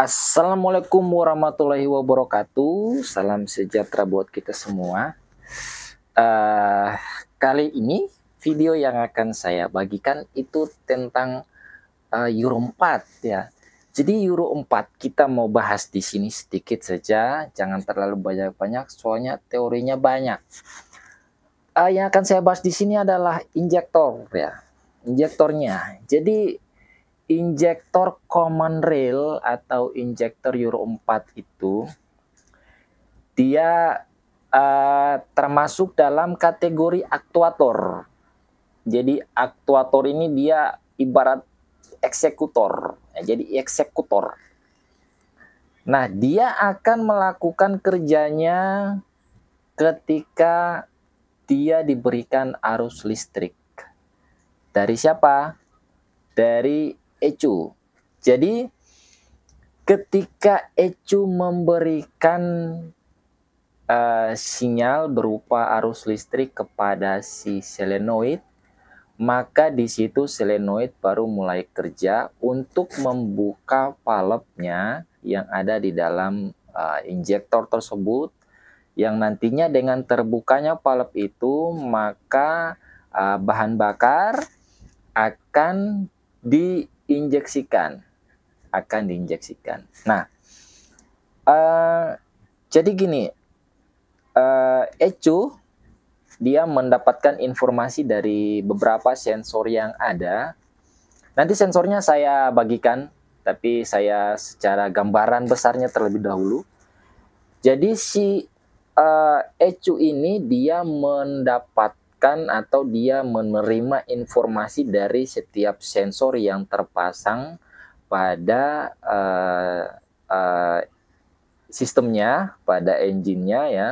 Assalamualaikum warahmatullahi wabarakatuh. Salam sejahtera buat kita semua. Eh, Kali ini video yang akan saya bagikan itu tentang Euro 4 ya. Jadi Euro 4 kita mau bahas di sini sedikit saja, jangan terlalu banyak-banyak soalnya teorinya banyak. Yang akan saya bahas di sini adalah injektor ya. Injektornya. Jadi injektor common rail atau injektor Euro 4 itu dia termasuk dalam kategori aktuator. Jadi aktuator ini dia ibarat eksekutor. Jadi eksekutor. Nah, dia akan melakukan kerjanya ketika dia diberikan arus listrik. Dari siapa? Dari ECU. Jadi ketika ECU memberikan sinyal berupa arus listrik kepada si solenoid, maka di situ solenoid baru mulai kerja untuk membuka valve-nya yang ada di dalam injektor tersebut, yang nantinya dengan terbukanya valve itu maka bahan bakar akan diinjeksikan. Nah, jadi gini, ECU dia mendapatkan informasi dari beberapa sensor yang ada. Nanti sensornya saya bagikan, tapi saya secara gambaran besarnya terlebih dahulu. Jadi si ECU ini dia mendapatkan atau dia menerima informasi dari setiap sensor yang terpasang pada sistemnya, pada engine-nya ya.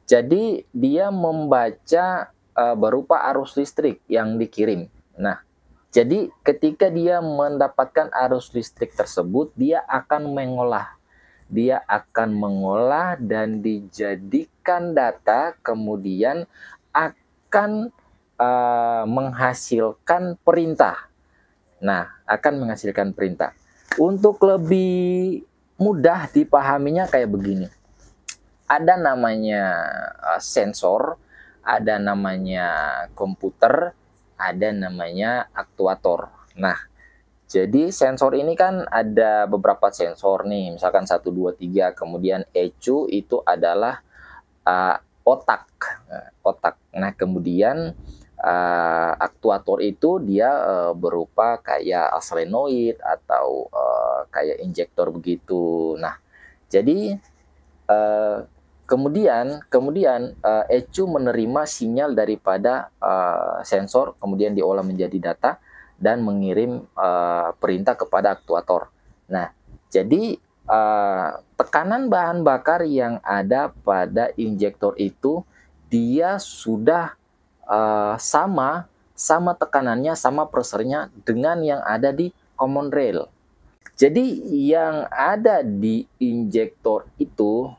Jadi dia membaca berupa arus listrik yang dikirim. Nah, jadi ketika dia mendapatkan arus listrik tersebut, dia akan mengolah. Dia akan mengolah dan dijadikan data, kemudian akan menghasilkan perintah. Nah, akan menghasilkan perintah. Untuk lebih mudah dipahaminya kayak begini. Ada namanya sensor, ada namanya komputer, ada namanya aktuator. Nah, jadi sensor ini kan ada beberapa sensor nih, misalkan 1, 2, 3, kemudian ECU itu adalah otak. Nah, kemudian aktuator itu dia berupa kayak solenoid atau kayak injektor begitu. Nah, jadi Kemudian ECU menerima sinyal daripada sensor, kemudian diolah menjadi data dan mengirim perintah kepada aktuator. Nah, jadi tekanan bahan bakar yang ada pada injektor itu dia sudah sama tekanannya, sama pressure-nya dengan yang ada di common rail. Jadi yang ada di injektor itu,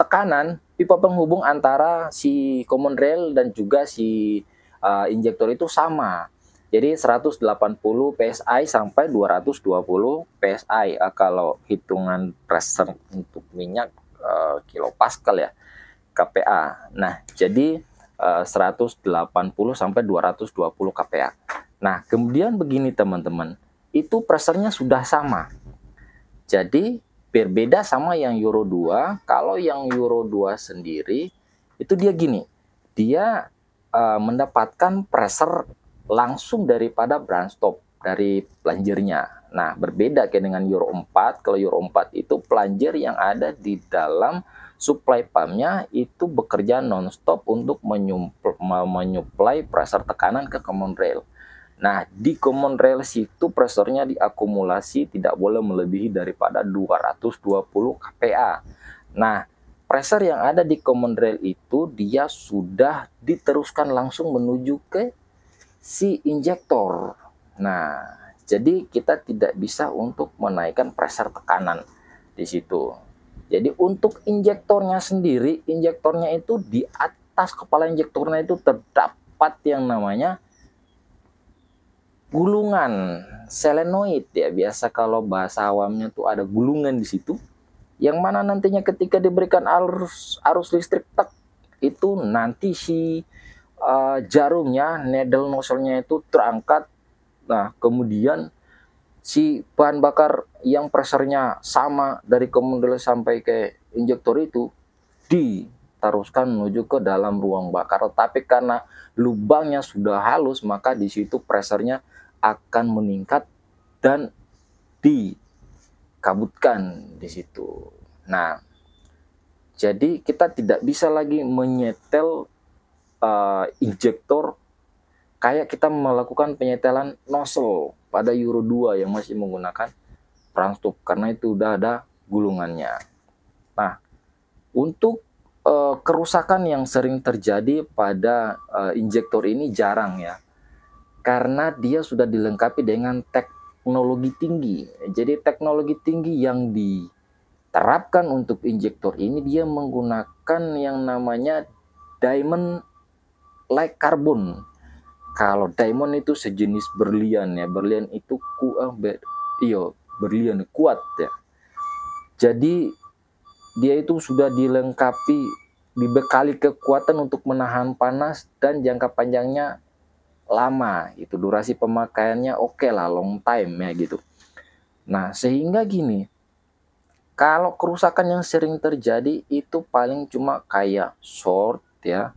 tekanan pipa penghubung antara si common rail dan juga si injektor itu sama. Jadi 180 PSI sampai 220 PSI kalau hitungan pressure untuk minyak kilopascal ya, kPa. Nah, jadi 180 sampai 220 kPa. Nah, kemudian begini teman-teman, itu pressure-nya sudah sama. Jadi berbeda sama yang Euro 2. Kalau yang Euro 2 sendiri itu dia gini, dia mendapatkan pressure langsung daripada branch stop, dari plunger-nya. Nah, berbeda kayak dengan Euro 4. Kalau Euro 4 itu plunger yang ada di dalam supply pump-nya itu bekerja non-stop untuk menyuplai pressure tekanan ke common rail. Nah, di common rail situ pressure-nya diakumulasi tidak boleh melebihi daripada 220 kPa. Nah, pressure yang ada di common rail itu dia sudah diteruskan langsung menuju ke si injektor. Nah, jadi kita tidak bisa untuk menaikkan pressure tekanan di situ. Jadi untuk injektornya sendiri, injektornya itu di atas kepala injektornya itu terdapat tempat yang namanya gulungan selenoid ya. Biasa kalau bahasa awamnya tuh ada gulungan di situ, yang mana nantinya ketika diberikan arus listrik tek, itu nanti si jarumnya, needle nozzle-nya itu terangkat. Nah, kemudian si bahan bakar yang pressure-nya sama dari common sampai ke injektor itu ditaruhkan menuju ke dalam ruang bakar. Tapi karena lubangnya sudah halus, maka di situ pressure-nya akan meningkat dan dikabutkan di situ. Nah, jadi kita tidak bisa lagi menyetel injektor kayak kita melakukan penyetelan nozzle pada Euro 2 yang masih menggunakan Brandstoff, karena itu udah ada gulungannya. Nah, untuk kerusakan yang sering terjadi pada injektor ini jarang ya, karena dia sudah dilengkapi dengan teknologi tinggi. Jadi teknologi tinggi yang diterapkan untuk injektor ini, dia menggunakan yang namanya diamond like carbon. Kalau diamond itu sejenis berlian ya, berlian itu berlian kuat ya. Jadi dia itu sudah dilengkapi, dibekali kekuatan untuk menahan panas dan jangka panjangnya lama. Itu durasi pemakaiannya oke lah, long time ya gitu. Nah, sehingga gini, kalau kerusakan yang sering terjadi itu paling cuma kayak short ya.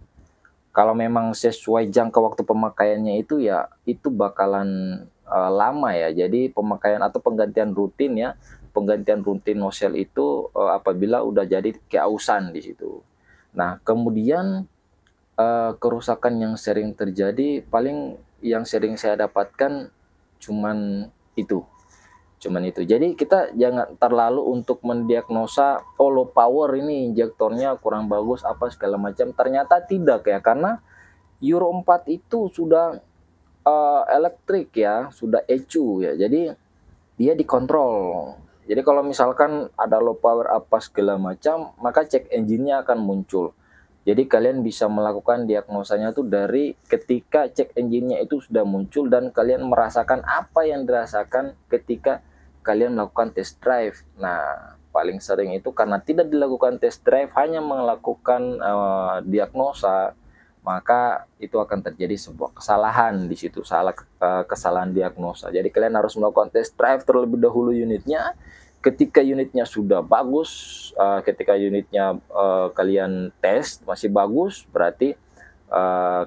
Kalau memang sesuai jangka waktu pemakaiannya itu ya, itu bakalan lama ya. Jadi pemakaian atau penggantian rutin ya, penggantian rutin nozzle itu apabila udah jadi keausan di situ. Nah, kemudian kerusakan yang sering terjadi, paling yang sering saya dapatkan cuman itu. Jadi kita jangan terlalu untuk mendiagnosa low power ini injektornya kurang bagus apa segala macam. Ternyata tidak ya, karena Euro 4 itu sudah elektrik ya, sudah ECU ya. Jadi dia dikontrol. Jadi kalau misalkan ada low power apa segala macam, maka cek engine-nya akan muncul. Jadi kalian bisa melakukan diagnosanya tuh dari ketika cek engine-nya itu sudah muncul dan kalian merasakan apa yang dirasakan ketika kalian melakukan test drive. Nah, paling sering itu karena tidak dilakukan test drive, hanya melakukan diagnosa, maka itu akan terjadi sebuah kesalahan di situ, kesalahan diagnosa. Jadi kalian harus melakukan test drive terlebih dahulu unitnya. Ketika unitnya sudah bagus, ketika unitnya kalian tes masih bagus, berarti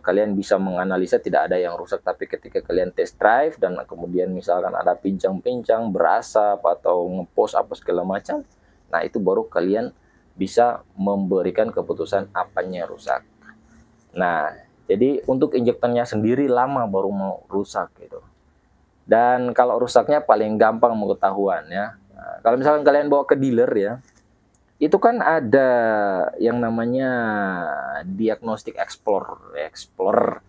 kalian bisa menganalisa tidak ada yang rusak. Tapi ketika kalian test drive dan kemudian misalkan ada pincang-pincang, berasap atau ngepos apa segala macam, nah itu baru kalian bisa memberikan keputusan apanya rusak. Nah, jadi untuk injektornya sendiri lama baru mau rusak gitu. Dan kalau rusaknya paling gampang mengetahuan ya. Nah, kalau misalkan kalian bawa ke dealer ya, itu kan ada yang namanya Diagnostic Explorer.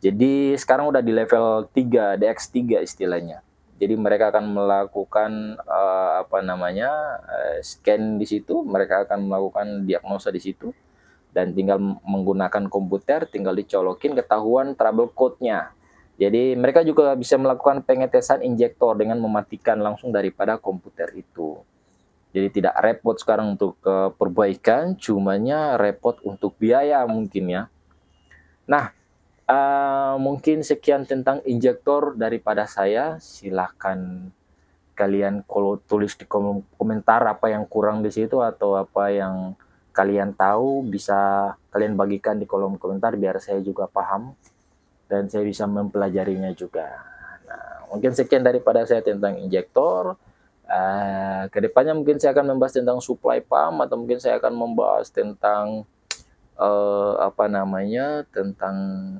Jadi sekarang udah di level 3, DX3 istilahnya. Jadi mereka akan melakukan scan di situ, mereka akan melakukan diagnosa di situ, dan tinggal menggunakan komputer, tinggal dicolokin ketahuan trouble code-nya. Jadi mereka juga bisa melakukan pengetesan injektor dengan mematikan langsung daripada komputer itu. Jadi tidak repot sekarang untuk perbaikan, cumanya repot untuk biaya mungkin ya. Nah, mungkin sekian tentang injektor daripada saya. Silahkan kalian kalau tulis di komentar apa yang kurang di situ atau apa yang kalian tahu, bisa kalian bagikan di kolom komentar biar saya juga paham dan saya bisa mempelajarinya juga. Nah, mungkin sekian daripada saya tentang injektor. Kedepannya mungkin saya akan membahas tentang supply pump, atau mungkin saya akan membahas tentang tentang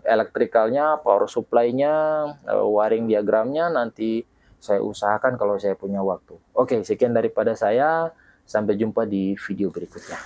elektrikalnya, power supply-nya, wiring diagramnya. Nanti saya usahakan kalau saya punya waktu. Oke, sekian daripada saya. Sampai jumpa di video berikutnya.